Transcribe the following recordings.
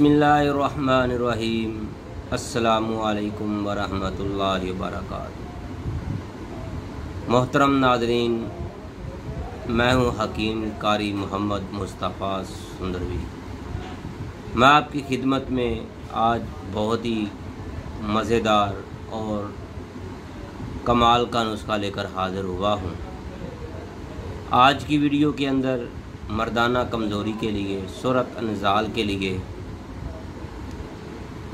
बिस्मिल्लाहिर्रहमानिर्रहीम। अस्सलामु अलैकुम वरहमतुल्लाहि वबरकातुहू। मोहतरम नाज़रीन, मैं हूँ हकीम कारी मोहम्मद मुस्तफ़ा सुंदरवी। मैं आपकी खिदमत में आज बहुत ही मज़ेदार और कमाल का नुस्खा लेकर हाज़िर हुआ हूँ। आज की वीडियो के अंदर मर्दाना कमज़ोरी के लिए, सूरत अनजाल के लिए,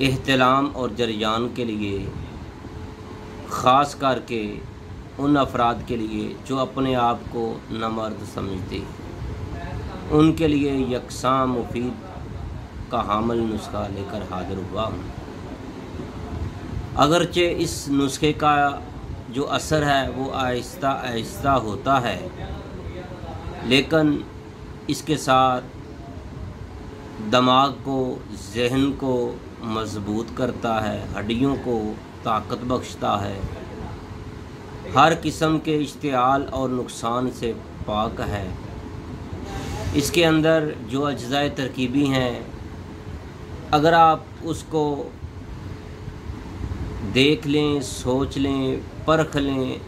एहतलाम और जरियान के लिए, ख़ास करके उन अफराद के लिए जो अपने आप को नामर्द समझते हैं, उनके लिए यकसां मुफीद का हामिल नुस्खा लेकर हाज़िर हुआ हूँ। अगरचे इस नुस्खे का जो असर है वो आहिस्ता आहिस्ता होता है, लेकिन इसके साथ दिमाग को, जहन को मजबूत करता है, हड्डियों को ताकत बख्शता है, हर किस्म के इश्तिआल और नुकसान से पाक है। इसके अंदर जो अज्जाए तरकीबी हैं, अगर आप उसको देख लें, सोच लें, परख लें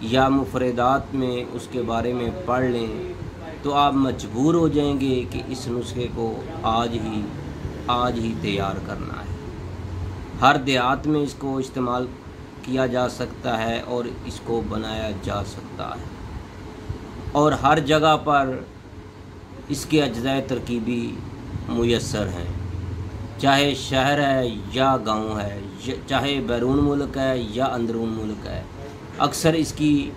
या मुफरदात में उसके बारे में पढ़ लें, तो आप मजबूर हो जाएंगे कि इस नुस्खे को आज ही तैयार करना है। हर देहात में इसको इस्तेमाल किया जा सकता है और इसको बनाया जा सकता है, और हर जगह पर इसके अज्जाए तरकीबी मुयस्सर हैं, चाहे शहर है या गांव है, चाहे बैरून मुल्क है या अंदरून मुल्क है। अक्सर इसकी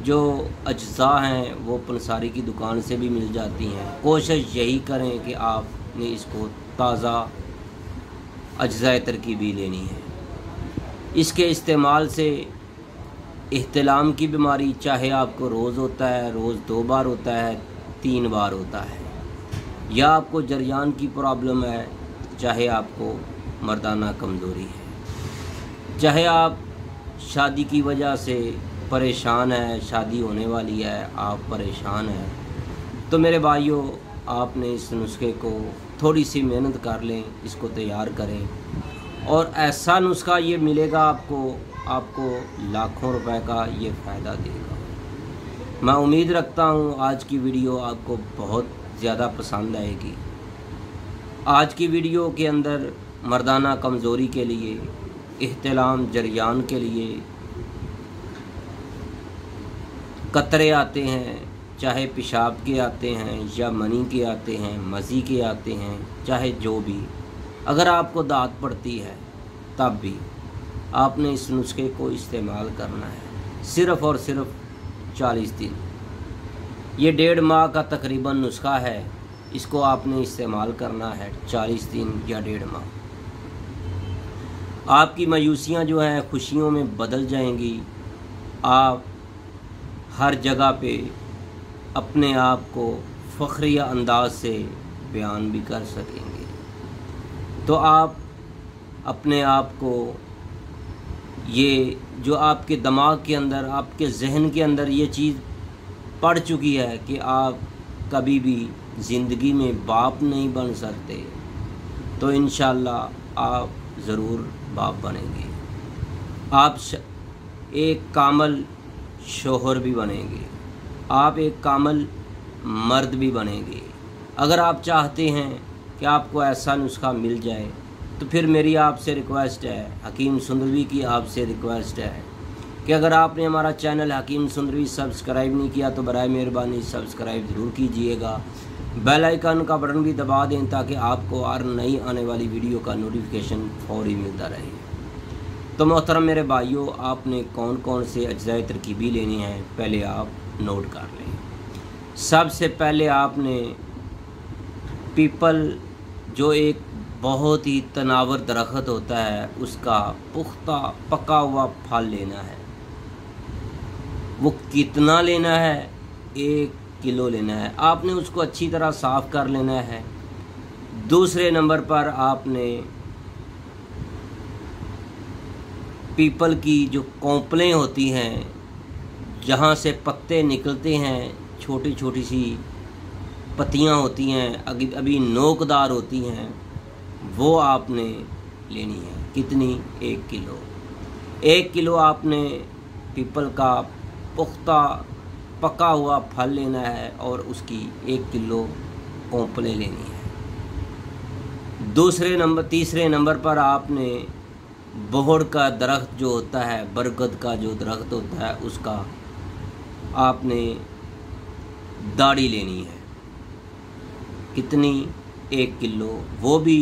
जो अज्जा हैं वो पंसारी की दुकान से भी मिल जाती हैं। कोशिश यही करें कि आपने इसको ताज़ा अज्जाए तरकीबी लेनी है। इसके इस्तेमाल से इहतिलाम की बीमारी, चाहे आपको रोज़ होता है, रोज़ 2 बार होता है, 3 बार होता है, या आपको जरियान की प्रॉब्लम है, चाहे आपको मर्दाना कमज़ोरी है, चाहे आप शादी की वजह से परेशान है, शादी होने वाली है, आप परेशान हैं, तो मेरे भाइयों, आपने इस नुस्खे को थोड़ी सी मेहनत कर लें, इसको तैयार करें, और ऐसा नुस्खा ये मिलेगा आपको लाखों रुपए का ये फ़ायदा देगा। मैं उम्मीद रखता हूँ आज की वीडियो आपको बहुत ज़्यादा पसंद आएगी। आज की वीडियो के अंदर मर्दाना कमज़ोरी के लिए, इहतिलाम जरियान के लिए कतरे आते हैं, चाहे पेशाब के आते हैं या मनी के आते हैं, मज़ी के आते हैं, चाहे जो भी, अगर आपको दाद पड़ती है तब भी आपने इस नुस्खे को इस्तेमाल करना है। सिर्फ़ और सिर्फ 40 दिन, ये 1.5 माह का तकरीबन नुस्खा है। इसको आपने इस्तेमाल करना है 40 दिन या 1.5 माह। आपकी मायूसियाँ जो हैं खुशियों में बदल जाएंगी। आप हर जगह पे अपने आप को फ़ख्रिया अंदाज से बयान भी कर सकेंगे। तो आप अपने आप को, ये जो आपके दिमाग के अंदर, आपके जहन के अंदर ये चीज़ पड़ चुकी है कि आप कभी भी ज़िंदगी में बाप नहीं बन सकते, तो इंशाअल्लाह आप ज़रूर बाप बनेंगे। आप एक कामल शोहर भी बनेंगे, आप एक कामल मर्द भी बनेंगे। अगर आप चाहते हैं कि आपको ऐसा नुस्खा मिल जाए, तो फिर मेरी आपसे रिक्वेस्ट है, हकीम सुंदरवी की आपसे रिक्वेस्ट है कि अगर आपने हमारा चैनल हकीम सुंदरवी सब्सक्राइब नहीं किया तो बराए मेहरबानी सब्सक्राइब ज़रूर कीजिएगा। बेल आइकन का बटन भी दबा दें ताकि आपको हर नई आने वाली वीडियो का नोटिफिकेशन फौरी मिलता रहे। तो मोहतरम मेरे भाइयों, आपने कौन कौन से अज्जाए तरकीबी लेने हैं पहले आप नोट कर लें। सबसे पहले आपने पीपल, जो एक बहुत ही तनावर दरख्त होता है, उसका पुख्ता पका हुआ फल लेना है। वो कितना लेना है? 1 किलो लेना है। आपने उसको अच्छी तरह साफ़ कर लेना है। दूसरे नंबर पर आपने पीपल की जो कोंपलें होती हैं, जहाँ से पत्ते निकलते हैं, छोटी छोटी सी पत्तियाँ होती हैं, अभी नोकदार होती हैं, वो आपने लेनी है। कितनी? 1 किलो। 1 किलो आपने पीपल का पुख्ता पका हुआ फल लेना है और उसकी 1 किलो कोंपले लेनी है। तीसरे नंबर पर आपने बोहड़ का दरख्त जो होता है, बरगद का जो दरख्त होता है, उसका आपने दाढ़ी लेनी है। कितनी? 1 किलो। वो भी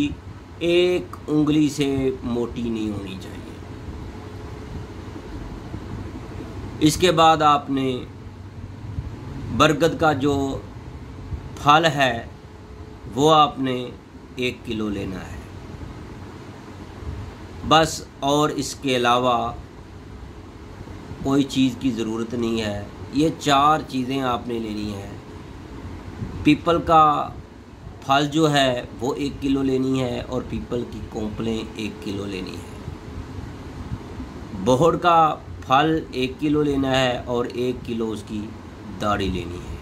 1 उंगली से मोटी नहीं होनी चाहिए। इसके बाद आपने बरगद का जो फल है वो आपने 1 किलो लेना है बस। और इसके अलावा कोई चीज़ की ज़रूरत नहीं है। ये 4 चीज़ें आपने लेनी है। पीपल का फल जो है वो 1 किलो लेनी है और पीपल की कोंपलें 1 किलो लेनी है। बोहड़ का फल 1 किलो लेना है और 1 किलो उसकी दाढ़ी लेनी है।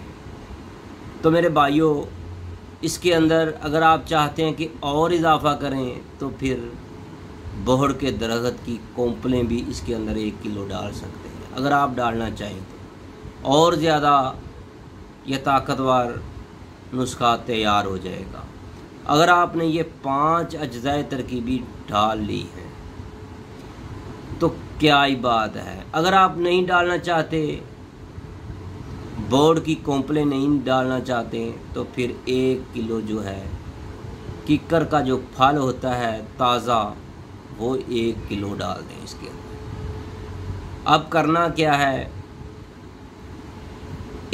तो मेरे भाइयों, इसके अंदर अगर आप चाहते हैं कि और इजाफ़ा करें तो फिर बोहड़ के दरख्त की कोंपलें भी इसके अंदर 1 किलो डाल सकते हैं अगर आप डालना चाहें तो, और ज़्यादा यह ताकतवर नुस्खा तैयार हो जाएगा। अगर आपने ये 5 अज्जाए तरकीबी डाल ली हैं तो क्या ही बात है। अगर आप नहीं डालना चाहते, बोहड़ की कोंपलें नहीं डालना चाहते, तो फिर 1 किलो जो है किक्कर का जो फल होता है ताज़ा, वो 1 किलो डाल दें इसके अंदर। अब करना क्या है,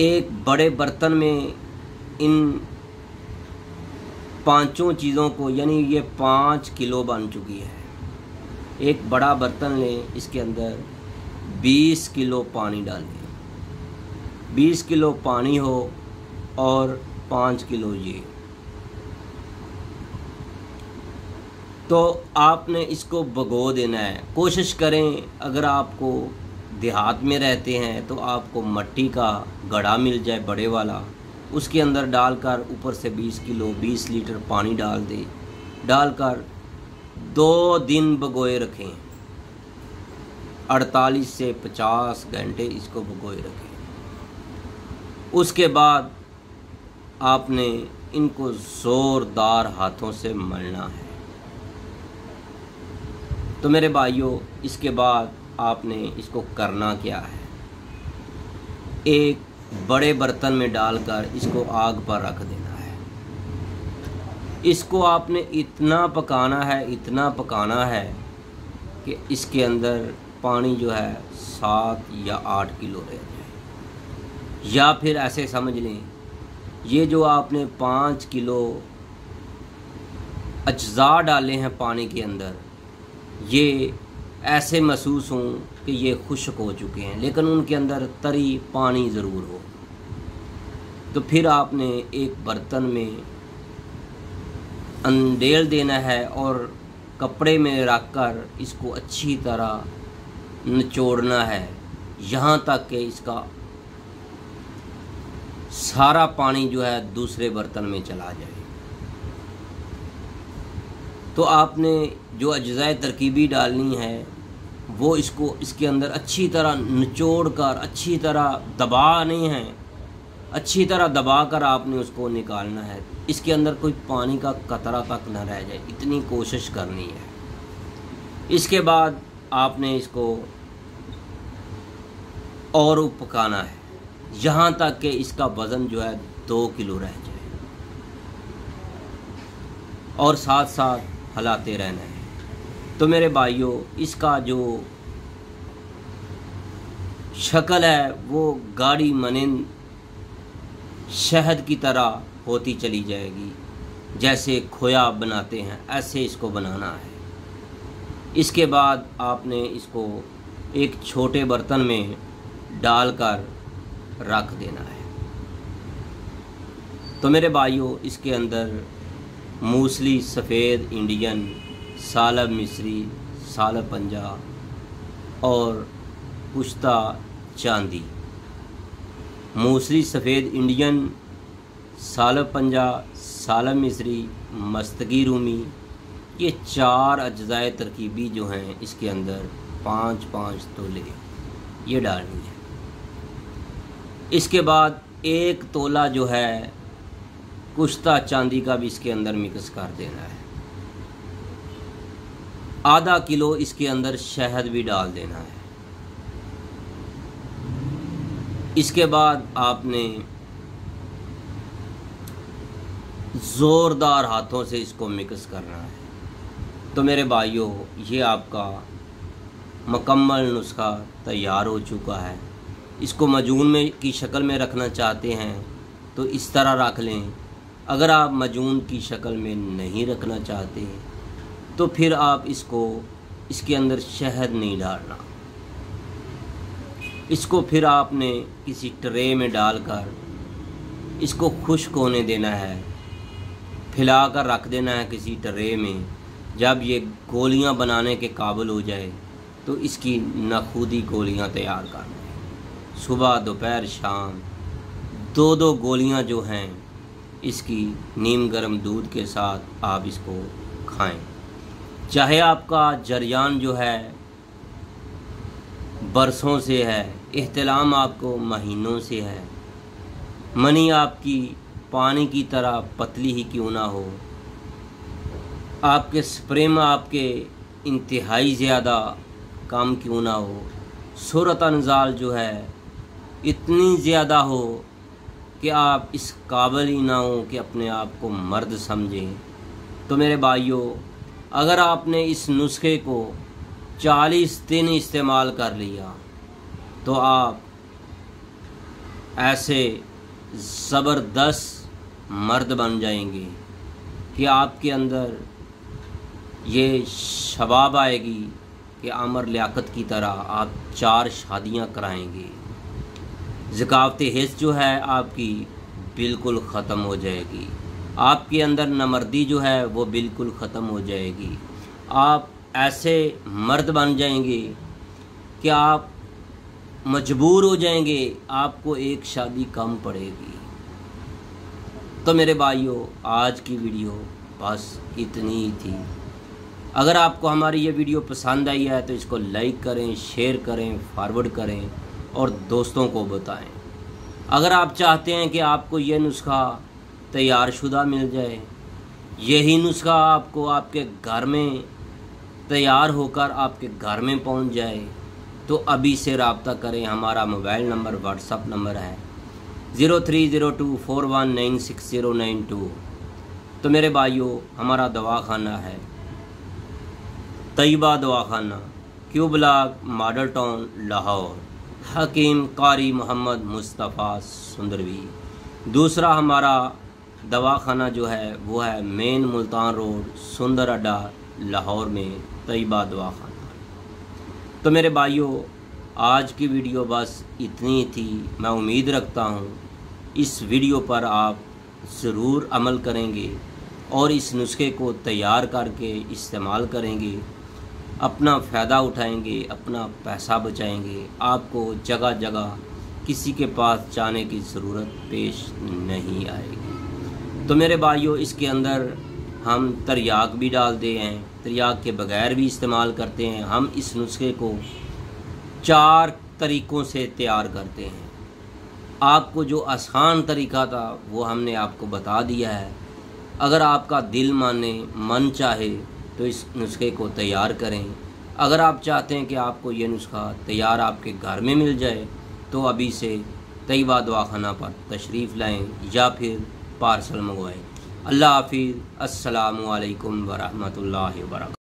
एक बड़े बर्तन में इन 5 चीज़ों को, यानी ये 5 किलो बन चुकी है, एक बड़ा बर्तन लें, इसके अंदर 20 किलो पानी डालें। 20 किलो पानी हो और 5 किलो ये, तो आपने इसको भिगो देना है। कोशिश करें, अगर आपको देहात में रहते हैं तो आपको मिट्टी का घड़ा मिल जाए बड़े वाला, उसके अंदर डालकर ऊपर से 20 लीटर पानी डालकर 2 दिन भिगोए रखें। 48 से 50 घंटे इसको भिगोए रखें। उसके बाद आपने इनको ज़ोरदार हाथों से मलना है। तो मेरे भाइयों, इसके बाद आपने इसको करना क्या है, एक बड़े बर्तन में डालकर इसको आग पर रख देना है। इसको आपने इतना पकाना है कि इसके अंदर पानी जो है 7 या 8 किलो रह जाए। या फिर ऐसे समझ लें, ये जो आपने 5 किलो अज्जा डाले हैं पानी के अंदर, ये ऐसे महसूस हों कि ये खुश्क हो चुके हैं, लेकिन उनके अंदर तरी पानी ज़रूर हो। तो फिर आपने एक बर्तन में अंडेल देना है और कपड़े में रखकर इसको अच्छी तरह निचोड़ना है, यहाँ तक कि इसका सारा पानी जो है दूसरे बर्तन में चला जाए। तो आपने जो अज्जाए तरकीबी डालनी है वो इसको इसके अंदर अच्छी तरह निचोड़ कर, अच्छी तरह दबा कर आपने उसको निकालना है। इसके अंदर कोई पानी का कतरा तक न रह जाए, इतनी कोशिश करनी है। इसके बाद आपने इसको और पकाना है, यहाँ तक कि इसका वज़न जो है 2 किलो रह जाए, और साथ साथ हिलाते रहना है। तो मेरे भाइयों, इसका जो शक्ल है वो गाढ़ी मनिंद शहद की तरह होती चली जाएगी। जैसे खोया बनाते हैं ऐसे इसको बनाना है। इसके बाद आपने इसको एक छोटे बर्तन में डालकर रख देना है। तो मेरे भाइयों, इसके अंदर मूसली सफ़ेद इंडियन, सालब मिस्री, सालब पंजाब और पुश्ता चांदी, मूसली सफ़ेद इंडियन, सालब पंजाब, सालब मिस्री, मस्तगी रूमी, ये 4 अज्जाए तरकीबी जो हैं इसके अंदर 5-5 तोले ये डालनी है। इसके बाद 1 तोला जो है कुश्ता चांदी का भी इसके अंदर मिक्स कर देना है। आधा किलो इसके अंदर शहद भी डाल देना है। इसके बाद आपने ज़ोरदार हाथों से इसको मिक्स करना है। तो मेरे भाइयों, ये आपका मुकम्मल नुस्खा तैयार हो चुका है। इसको मजून में की शक्ल में रखना चाहते हैं तो इस तरह रख लें। अगर आप मजून की शक्ल में नहीं रखना चाहते तो फिर आप इसके अंदर शहद नहीं डालना। इसको फिर आपने किसी ट्रे में डालकर इसको खुश्क होने देना है, फैलाकर रख देना है किसी ट्रे में। जब ये गोलियां बनाने के काबिल हो जाए तो इसकी नखूदी गोलियां तैयार करना है। सुबह दोपहर शाम 2-2 गोलियां जो हैं इसकी नीम गर्म दूध के साथ आप इसको खाएं। चाहे आपका जरियान जो है बरसों से है, इहतिलाम आपको महीनों से है, मनी आपकी पानी की तरह पतली ही क्यों ना हो, आपके स्प्रेम आपके इंतहाई ज़्यादा कम क्यों ना हो, सूरत अनजाल जो है इतनी ज़्यादा हो कि आप इस काबिल ही ना हो कि अपने आप को मर्द समझें, तो मेरे भाइयों, अगर आपने इस नुस्खे को 40 दिन इस्तेमाल कर लिया तो आप ऐसे ज़बरदस्त मर्द बन जाएंगे कि आपके अंदर ये शबाब आएगी कि आमर लियाकत की तरह आप 4 शादियां कराएंगे। ज़कावत हिस्स जो है आपकी बिल्कुल ख़त्म हो जाएगी। आपके अंदर नमर्दी जो है वो बिल्कुल ख़त्म हो जाएगी। आप ऐसे मर्द बन जाएंगे कि आप मजबूर हो जाएंगे, आपको एक शादी कम पड़ेगी। तो मेरे भाइयों, आज की वीडियो बस इतनी ही थी। अगर आपको हमारी ये वीडियो पसंद आई है तो इसको लाइक करें, शेयर करें, फॉरवर्ड करें और दोस्तों को बताएं। अगर आप चाहते हैं कि आपको ये नुस्खा तैयार शुदा मिल जाए, यही नुस्खा आपको आपके घर में तैयार होकर आपके घर में पहुंच जाए, तो अभी से रब्ता करें। हमारा मोबाइल नंबर व्हाट्सअप नंबर है 030241969092। तो मेरे भाइयों, हमारा दवाखाना है तैयबा दवाखाना, Q block, model town, Lahore. Hakim Qari Mohammad Mustafa सुंदरवी। दूसरा हमारा दवाखाना जो है वो है मेन मुल्तान रोड, सुंदर अड्डा, लाहौर में तैयबा दवाखाना। तो मेरे भाइयों, आज की वीडियो बस इतनी थी। मैं उम्मीद रखता हूँ इस वीडियो पर आप ज़रूर अमल करेंगे और इस नुस्खे को तैयार करके इस्तेमाल करेंगे, अपना फ़ायदा उठाएंगे, अपना पैसा बचाएंगे। आपको जगह जगह किसी के पास जाने की ज़रूरत पेश नहीं आएगी। तो मेरे भाइयों, इसके अंदर हम तरियाक भी डालते हैं, तरियाक के बगैर भी इस्तेमाल करते हैं। हम इस नुस्खे को 4 तरीक़ों से तैयार करते हैं। आपको जो आसान तरीका था वो हमने आपको बता दिया है। अगर आपका दिल माने, मन चाहे तो इस नुस्खे को तैयार करें। अगर आप चाहते हैं कि आपको ये नुस्खा तैयार आपके घर में मिल जाए तो अभी से तैयबा दवाखाना पर तशरीफ़ लाएं या फिर पार्सल मंगवाएं। अल्लाह हाफिज़। अस्सलामु अलैकुम वरहमतुल्लाहि वबरकातुहू।